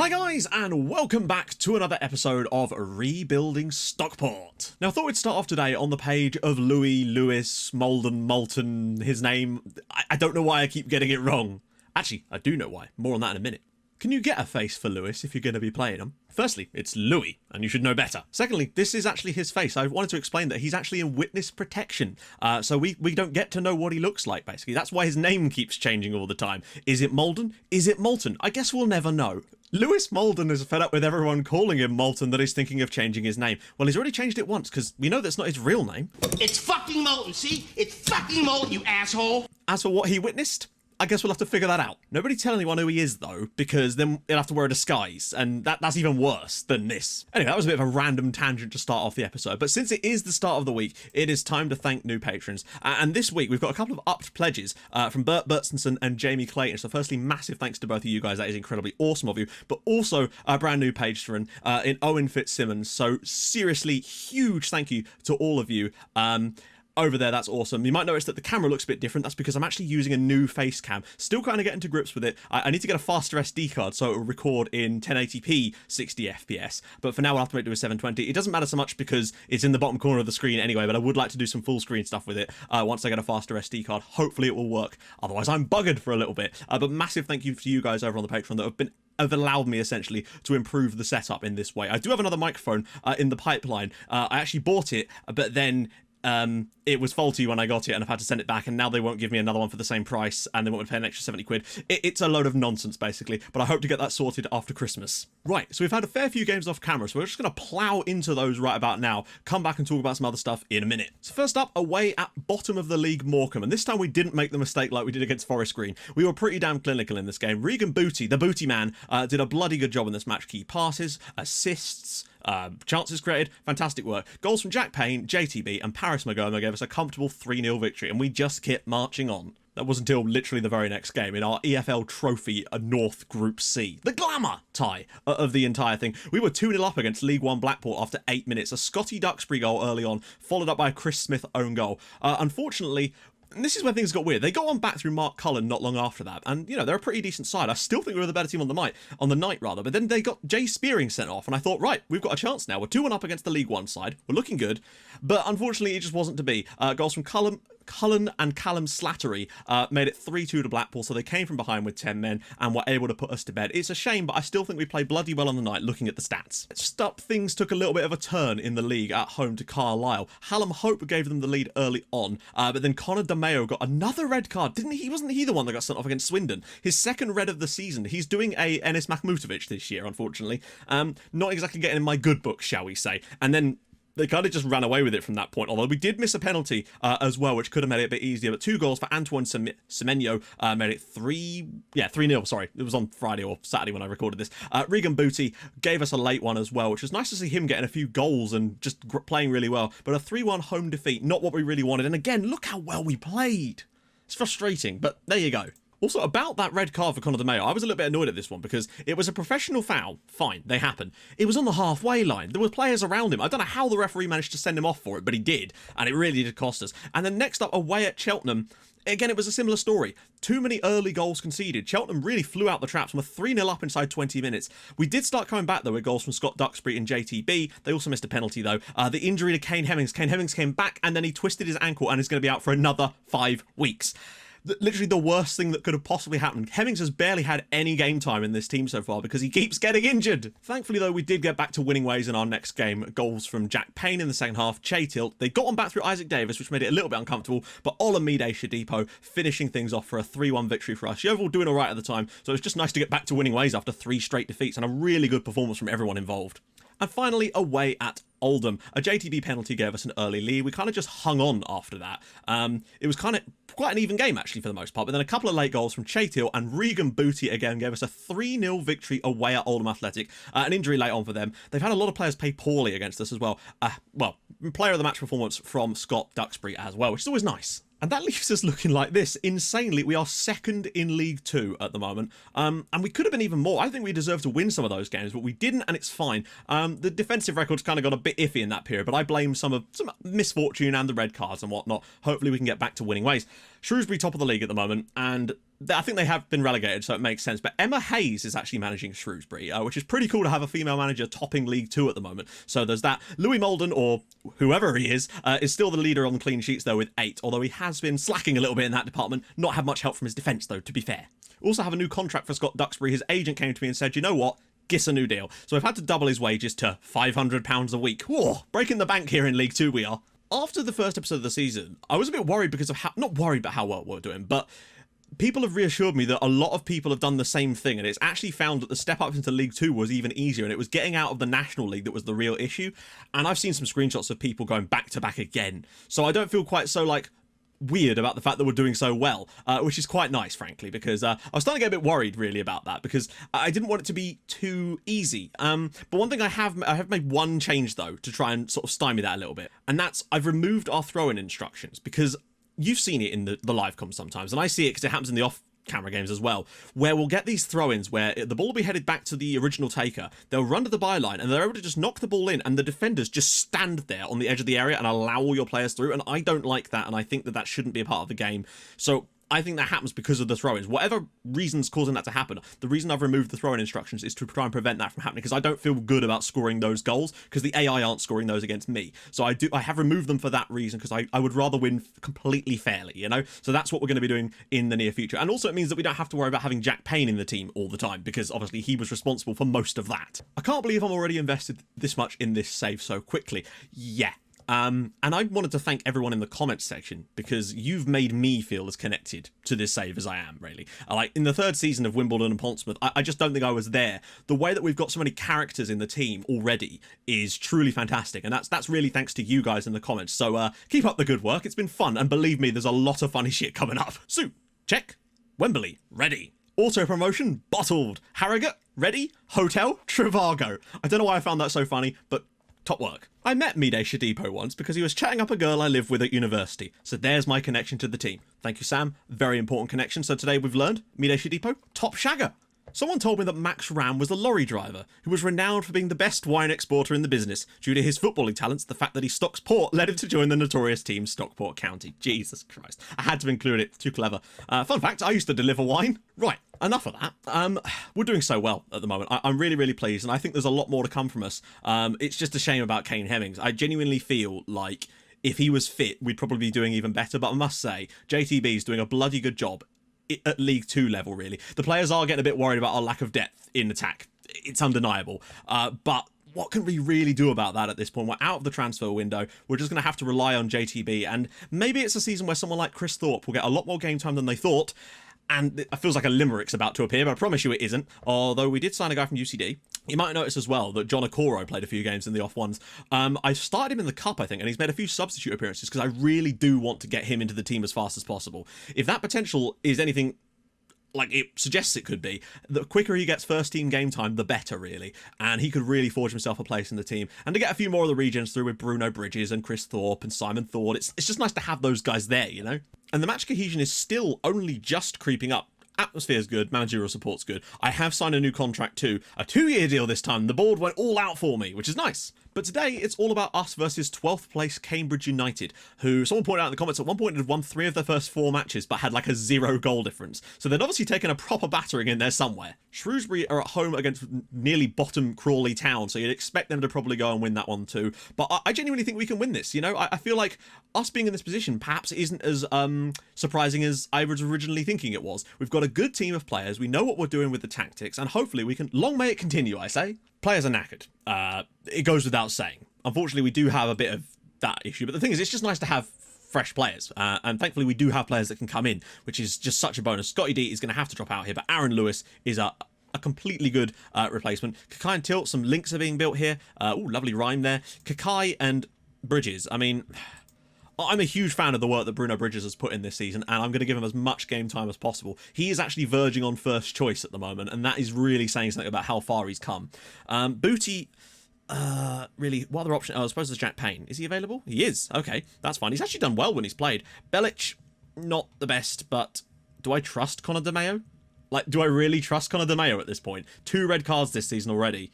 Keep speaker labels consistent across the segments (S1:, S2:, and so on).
S1: Hi guys, and welcome back to another episode of Rebuilding Stockport. Now I thought we'd start off today on the page of Lewis, Moulton, his name. I don't know why I keep getting it wrong. Actually, I do know why. More on that in a minute. Can you get a face for Lewis if you're going to be playing him? Firstly, it's Louis, and you should know better. Secondly, this is actually his face. I wanted to explain that he's actually in witness protection, so we don't get to know what he looks like, basically. That's why his name keeps changing all the time. Is it Molden? Is it Moulton? I guess we'll never know. Lewis Molden is fed up with everyone calling him Moulton that he's thinking of changing his name. Well, he's already changed it once, because we know that's not his real name.
S2: It's fucking Moulton, see? It's fucking Moulton, you asshole!
S1: As for what he witnessed, I guess we'll have to figure that out. Nobody tell anyone who he is, though, because then he'll have to wear a disguise, and that's even worse than this. Anyway, that was a bit of a random tangent to start off the episode, but since it is the start of the week, it is time to thank new patrons. And this week, we've got a couple of upped pledges from Bert Bertsenson and Jamie Clayton. So firstly, massive thanks to both of you guys. That is incredibly awesome of you. But also a brand new patron in Owen Fitzsimmons. So seriously, huge thank you to all of you. Over there, that's awesome. You might notice that the camera looks a bit different. That's because I'm actually using a new face cam. Still kind of getting to grips with it. I need to get a faster SD card so it will record in 1080p 60 FPS. But for now, I'll have to make do with 720. It doesn't matter so much because it's in the bottom corner of the screen anyway, but I would like to do some full screen stuff with it once I get a faster SD card. Hopefully it will work. Otherwise, I'm buggered for a little bit. But massive thank you to you guys over on the Patreon that have allowed me essentially to improve the setup in this way. I do have another microphone in the pipeline. I actually bought it, but then it was faulty when I got it and I've had to send it back, and now they won't give me another one for the same price and they want me to pay an extra 70 quid. It's a load of nonsense basically, but I hope to get that sorted after Christmas. Right, so we've had a fair few games off camera, so we're just going to plow into those right about now, come back and talk about some other stuff in a minute. So first up, away at bottom of the league Morecambe, and this time we didn't make the mistake like we did against Forest Green. We were pretty damn clinical in this game. Regan Booty, the Booty man, did a bloody good job in this match. Key passes, assists, chances created, fantastic work. Goals from Jack Payne, JTB and Paris Magoma gave us a comfortable 3-0 victory, and we just kept marching on. That was until literally the very next game in our EFL Trophy North Group C. The glamour tie of the entire thing. We were 2-0 up against League One Blackpool after 8 minutes. A Scotty Duxbury goal early on, followed up by a Chris Smith own goal. Unfortunately, and this is where things got weird. They got on back through Mark Cullen not long after that, and you know, they're a pretty decent side. I still think we were the better team on the night, but then they got Jay Spearing sent off, and I thought, right, we've got a chance now. We're 2-1 up against the League One side. We're looking good, but unfortunately, it just wasn't to be. Goals from Cullen and Callum Slattery made it 3-2 to Blackpool, so they came from behind with 10 men and were able to put us to bed. It's a shame, but I still think we played bloody well on the night looking at the stats. Next up, things took a little bit of a turn in the league at home to Carlisle. Hallam Hope gave them the lead early on, but then Connor DeMeo got another red card, didn't he? Wasn't he the one that got sent off against Swindon? His second red of the season. He's doing a Enis Mahmutovic this year, unfortunately. Not exactly getting in my good book, shall we say. And then they kind of just ran away with it from that point, although we did miss a penalty as well, which could have made it a bit easier. But 2 goals for Antoine Semenyo made it 3-0, sorry. It was on Friday or Saturday when I recorded this. Regan Booty gave us a late one as well, which was nice to see him getting a few goals and just playing really well. But a 3-1 home defeat, not what we really wanted. And again, look how well we played. It's frustrating, but there you go. Also, about that red card for Connor DeMeo, I was a little bit annoyed at this one because it was a professional foul. Fine, they happen. It was on the halfway line. There were players around him. I don't know how the referee managed to send him off for it, but he did, and it really did cost us. And then next up, away at Cheltenham, again, it was a similar story. Too many early goals conceded. Cheltenham really flew out the traps and were 3-0 up inside 20 minutes. We did start coming back, though, with goals from Scott Duxbury and JTB. They also missed a penalty, though. The injury to Kane Hemmings. Kane Hemmings came back, and then he twisted his ankle and is going to be out for another 5 weeks. Literally the worst thing that could have possibly happened. Hemmings has barely had any game time in this team so far because he keeps getting injured. Thankfully, though, we did get back to winning ways in our next game. Goals from Jack Payne in the second half, Che Tilt. They got on back through Isaac Davis, which made it a little bit uncomfortable, but Olamide Shadipo finishing things off for a 3-1 victory for us. Yeovil doing all right at the time, so it was just nice to get back to winning ways after 3 straight defeats and a really good performance from everyone involved. And finally, away at Oldham. A JTB penalty gave us an early lead. We kind of just hung on after that. It was kind of quite an even game, actually, for the most part. But then a couple of late goals from Chatiel and Regan Booty again gave us a 3-0 victory away at Oldham Athletic. An injury late on for them. They've had a lot of players play poorly against us as well. Player of the match performance from Scott Duxbury as well, which is always nice. And that leaves us looking like this. Insanely, we are second in League 2 at the moment. And we could have been even more. I think we deserve to win some of those games, but we didn't, and it's fine. The defensive record's kind of got a bit iffy in that period, but I blame some misfortune and the red cards and whatnot. Hopefully we can get back to winning ways. Shrewsbury top of the league at the moment, and I think they have been relegated, so it makes sense. But Emma Hayes is actually managing Shrewsbury, which is pretty cool to have a female manager topping League Two at the moment. So there's that. Louis Molden, or whoever he is still the leader on clean sheets, though, with 8, although he has been slacking a little bit in that department. Not had much help from his defence, though, to be fair. Also have a new contract for Scott Duxbury. His agent came to me and said, you know what? Get a new deal. So we've had to double his wages to £500 a week. Whoa, breaking the bank here in League Two we are. After the first episode of the season, I was a bit worried because of how, not worried about how well we're doing, but people have reassured me that a lot of people have done the same thing, and it's actually found that the step up into League 2 was even easier, and it was getting out of the National League that was the real issue. And I've seen some screenshots of people going back to back again. So I don't feel quite so, like, weird about the fact that we're doing so well, which is quite nice, frankly, because I was starting to get a bit worried, really, about that, because I didn't want it to be too easy. But one thing I have made one change, though, to try and sort of stymie that a little bit, and that's I've removed our throw-in instructions, because you've seen it in the live comms sometimes, and I see it because it happens in the off-camera games as well, where we'll get these throw-ins where the ball will be headed back to the original taker, they'll run to the byline, and they're able to just knock the ball in, and the defenders just stand there on the edge of the area and allow all your players through, and I don't like that, and I think that shouldn't be a part of the game. So I think that happens because of the throw-ins. Whatever reason's causing that to happen, the reason I've removed the throw-in instructions is to try and prevent that from happening, because I don't feel good about scoring those goals, because the AI aren't scoring those against me. So I have removed them for that reason, because I would rather win completely fairly, you know? So that's what we're going to be doing in the near future. And also it means that we don't have to worry about having Jack Payne in the team all the time, because obviously he was responsible for most of that. I can't believe I'm already invested this much in this save so quickly. Yeah. And I wanted to thank everyone in the comments section, because you've made me feel as connected to this save as I am, really. Like, in the 3rd season of Wimbledon and Portsmouth, I just don't think I was there. The way that we've got so many characters in the team already is truly fantastic, and that's really thanks to you guys in the comments. So keep up the good work. It's been fun, and believe me, there's a lot of funny shit coming up. So, check. Wembley, ready. Auto promotion, bottled. Harrogate, ready. Hotel, Trivago. I don't know why I found that so funny, but top work. I met Mide Shadipo once because he was chatting up a girl I lived with at university. So there's my connection to the team. Thank you, Sam. Very important connection. So today we've learned Mide Shadipo, top shagger. Someone told me that Max Ram was a lorry driver who was renowned for being the best wine exporter in the business. Due to his footballing talents, the fact that he stocks port led him to join the notorious team Stockport County. Jesus Christ. I had to include it. Too clever. Fun fact, I used to deliver wine. Right, enough of that. We're doing so well at the moment. I'm really, really pleased, and I think there's a lot more to come from us. It's just a shame about Kane Hemmings. I genuinely feel like if he was fit, we'd probably be doing even better, but I must say, JTB's doing a bloody good job at League 2 level, really. The players are getting a bit worried about our lack of depth in attack. It's undeniable. But what can we really do about that at this point? We're out of the transfer window. We're just going to have to rely on JTB. And maybe it's a season where someone like Chris Thorpe will get a lot more game time than they thought. And it feels like a limerick's about to appear, but I promise you it isn't. Although we did sign a guy from UCD. You might notice as well that John Okoro played a few games in the off ones. I started him in the Cup, I think, and he's made a few substitute appearances because I really do want to get him into the team as fast as possible. If that potential is anything like it suggests it could be, the quicker he gets first team game time, the better, really. And he could really forge himself a place in the team. And to get a few more of the regens through with Bruno Bridges and Chris Thorpe and Simon Thorpe, it's just nice to have those guys there, you know? And the match cohesion is still only just creeping up. Atmosphere's good, managerial support's good. I have signed a new contract too. A 2-year deal this time. The board went all out for me, which is nice. But today, it's all about us versus 12th place Cambridge United, who someone pointed out in the comments at one point had won 3 of their first 4 matches, but had like a 0 goal difference. So they'd obviously taken a proper battering in there somewhere. Shrewsbury are at home against nearly bottom Crawley Town, so you'd expect them to probably go and win that one too. But I genuinely think we can win this, you know? I feel like us being in this position perhaps isn't as surprising as I was originally thinking it was. We've got a good team of players, we know what we're doing with the tactics, and hopefully we can, long may it continue, I say. Players are knackered. It goes without saying. Unfortunately, we do have a bit of that issue, but the thing is, it's just nice to have fresh players, and thankfully we do have players that can come in, which is just such a bonus. Scotty D is going to have to drop out here, but Aaron Lewis is a completely good replacement. Kakai and Tilt, some links are being built here. Ooh, lovely rhyme there. Kakai and Bridges, I mean, I'm a huge fan of the work that Bruno Bridges has put in this season, and I'm going to give him as much game time as possible. He is actually verging on first choice at the moment, and that is really saying something about how far he's come. Booty, really, what other option? Oh, I suppose there's Jack Payne. Is he available? He is. Okay, that's fine. He's actually done well when he's played. Belic, not the best, but do I trust Conor DeMeo? Like, do I really trust Conor DeMeo at this point? 2 red cards this season already.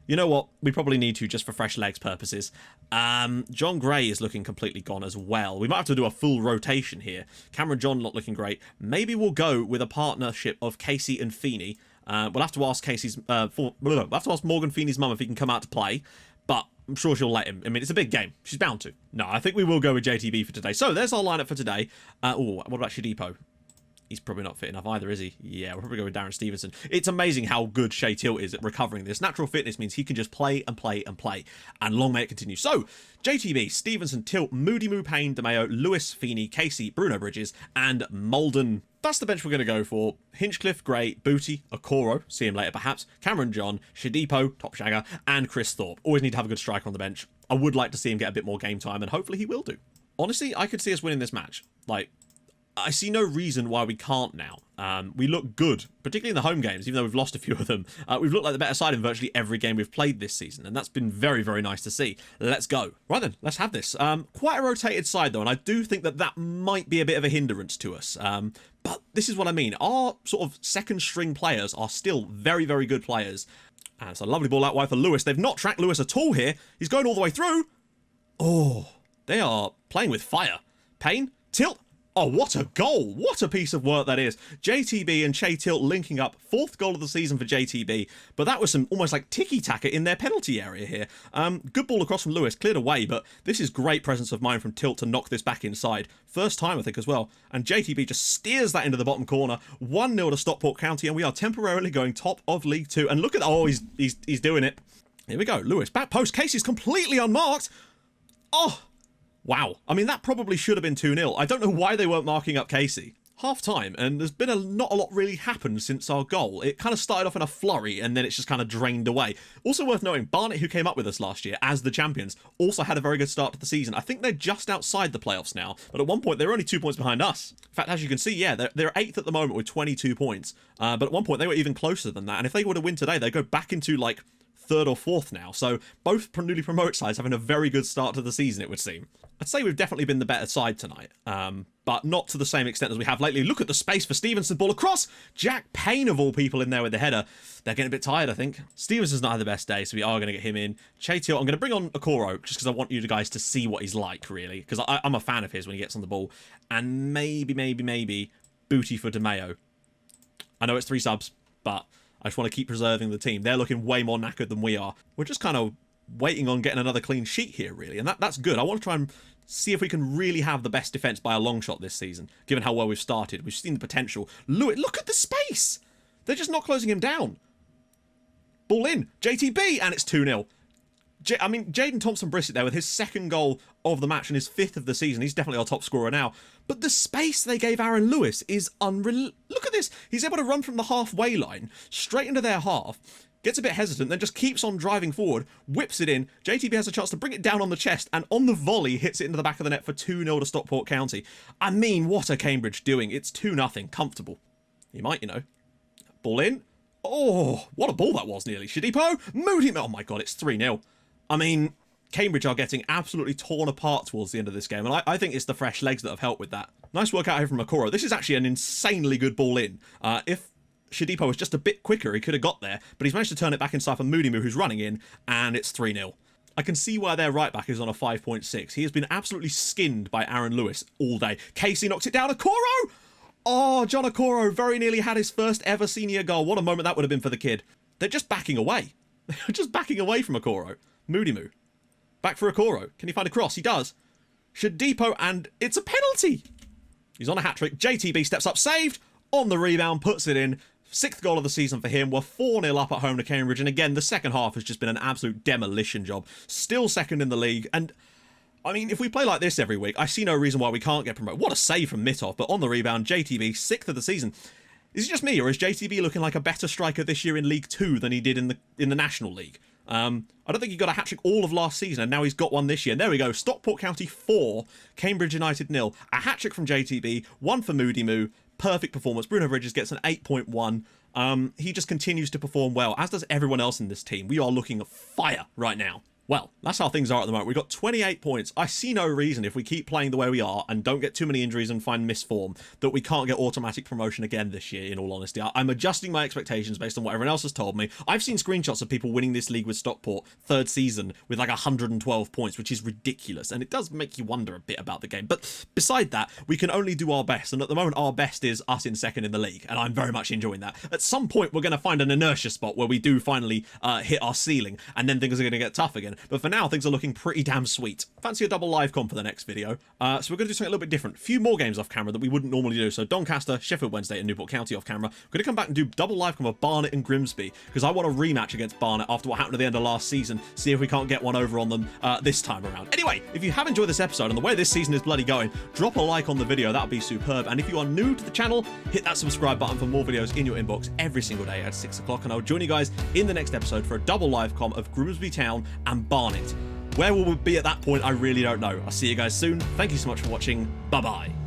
S1: You know what? We probably need to just for fresh legs purposes. John Gray is looking completely gone as well. We might have to do a full rotation here. Cameron John not looking great. Maybe we'll go with a partnership of Casey and Feeney. We'll have to ask we'll have to ask Morgan Feeney's mum if he can come out to play, but I'm sure she'll let him. I mean, it's a big game. She's bound to. No, I think we will go with JTB for today. So there's our lineup for today. What about Shadipo? He's probably not fit enough either, is he? Yeah, we'll probably go with Darren Stevenson. It's amazing how good Shea Tilt is at recovering this. Natural fitness means he can just play and play and play. And long may it continue. So, JTB, Stevenson, Tilt, Moody Moo, Payne, DeMeo, Lewis, Feeney, Casey, Bruno Bridges, and Malden. That's the bench we're going to go for. Hinchcliffe, Gray, Booty, Okoro, see him later perhaps, Cameron John, Shadipo, Top Shagger, and Chris Thorpe. Always need to have a good striker on the bench. I would like to see him get a bit more game time, and hopefully he will do. Honestly, I could see us winning this match. Like, I see no reason why we can't now. We look good, particularly in the home games, even though we've lost a few of them. We've looked like the better side in virtually every game we've played this season, and that's been very, very nice to see. Let's go. Right then, let's have this. Quite a rotated side, though, and I do think that that might be a bit of a hindrance to us. But this is what I mean. Our sort of second-string players are still very, very good players. And it's a lovely ball out wide for Lewis. They've not tracked Lewis at all here. He's going all the way through. Oh, they are playing with fire. Payne, Tilt. Oh, what a goal. What a piece of work that is. JTB and Shea Tilt linking up. 4th goal of the season for JTB. But that was some almost like tiki-taka in their penalty area here. Good ball across from Lewis. Cleared away, but this is great presence of mind from Tilt to knock this back inside. First time, I think, as well. And JTB just steers that into the bottom corner. 1-0 to Stockport County, and we are temporarily going top of League 2. And look at... Oh, he's doing it. Here we go. Lewis, back post. Casey's completely unmarked. Oh... Wow. I mean, that probably should have been 2-0. I don't know why they weren't marking up Casey. Half time, and there's been not a lot really happened since our goal. It kind of started off in a flurry, and then it's just kind of drained away. Also worth noting, Barnet, who came up with us last year as the champions, also had a very good start to the season. I think they're just outside the playoffs now, but at one point, they were only 2 points behind us. In fact, as you can see, yeah, they're 8th at the moment with 22 points. But at one point, they were even closer than that, and if they were to win today, they'd go back into, like, 3rd or 4th now. So both newly promoted sides having a very good start to the season, it would seem. I'd say we've definitely been the better side tonight, but not to the same extent as we have lately. Look at the space for Stevenson. Ball across. Jack Payne, of all people, in there with the header. They're getting a bit tired, I think. Stevenson's not had the best day, so we are going to get him in. Chatio, I'm going to bring on Okoro, just because I want you guys to see what he's like, really, because I'm a fan of his when he gets on the ball. And maybe Booty for DeMeo. I know it's 3 subs, but I just want to keep preserving the team. They're looking way more knackered than we are. We're just kind of waiting on getting another clean sheet here, really. And that's good. I want to try and see if we can really have the best defence by a long shot this season, given how well we've started. We've seen the potential. Look at the space. They're just not closing him down. Ball in. JTB, and it's 2-0. I mean, Jaden Thompson-Brissett there with his 2nd goal of the match and his 5th of the season. He's definitely our top scorer now. But the space they gave Aaron Lewis is unreal. Look at this. He's able to run from the halfway line straight into their half, gets a bit hesitant, then just keeps on driving forward, whips it in. JTB has a chance to bring it down on the chest, and on the volley hits it into the back of the net for 2-0 to Stockport County. I mean, what are Cambridge doing? It's 2-0. Comfortable. You might, you know. Ball in. Oh, what a ball that was nearly. Shadipo. Moody. Oh my God, it's 3-0. I mean, Cambridge are getting absolutely torn apart towards the end of this game, and I think it's the fresh legs that have helped with that. Nice work out here from Okoro. This is actually an insanely good ball in. If Shadipo was just a bit quicker, he could have got there, but he's managed to turn it back inside for Moody Moo, who's running in, and it's 3-0. I can see why their right back is on a 5.6. He has been absolutely skinned by Aaron Lewis all day. Casey knocks it down. Okoro! Oh, John Okoro very nearly had his first ever senior goal. What a moment that would have been for the kid. They're just backing away. They're just backing away from Okoro. Moody Moo. Back for Okoro. Can he find a cross? He does. Shadipo, and it's a penalty. He's on a hat-trick. JTB steps up, saved. On the rebound, puts it in. 6th goal of the season for him. We're 4-0 up at home to Cambridge. And again, the second half has just been an absolute demolition job. Still 2nd in the league. And, I mean, if we play like this every week, I see no reason why we can't get promoted. What a save from Mitov. But on the rebound, JTB, 6th of the season. Is it just me, or is JTB looking like a better striker this year in League 2 than he did in the National League? I don't think he got a hat-trick all of last season, and now he's got one this year. And there we go. Stockport County 4, Cambridge United 0. A hat-trick from JTB, 1 for Moody Moo. Perfect performance. Bruno Bridges gets an 8.1. He just continues to perform well, as does everyone else in this team. We are looking at fire right now. Well, that's how things are at the moment. We've got 28 points. I see no reason, if we keep playing the way we are and don't get too many injuries and find misform, that we can't get automatic promotion again this year, in all honesty. I'm adjusting my expectations based on what everyone else has told me. I've seen screenshots of people winning this league with Stockport, 3rd season, with like 112 points, which is ridiculous, and it does make you wonder a bit about the game. But beside that, we can only do our best, and at the moment our best is us in 2nd in the league, and I'm very much enjoying that. At some point, we're going to find an inertia spot where we do finally hit our ceiling, and then things are going to get tough again. But for now, things are looking pretty damn sweet. Fancy a double live com for the next video. So we're going to do something a little bit different. A few more games off camera that we wouldn't normally do. So Doncaster, Sheffield Wednesday, and Newport County off camera. We're going to come back and do double live com of Barnet and Grimsby, because I want a rematch against Barnet after what happened at the end of last season. See if we can't get one over on them this time around. Anyway, if you have enjoyed this episode and the way this season is bloody going, drop a like on the video. That would be superb. And if you are new to the channel, hit that subscribe button for more videos in your inbox every single day at 6 o'clock. And I'll join you guys in the next episode for a double live com of Grimsby Town and Barnet. Where will we be at that point, I really don't know. I'll see you guys soon. Thank you so much for watching. Bye-bye.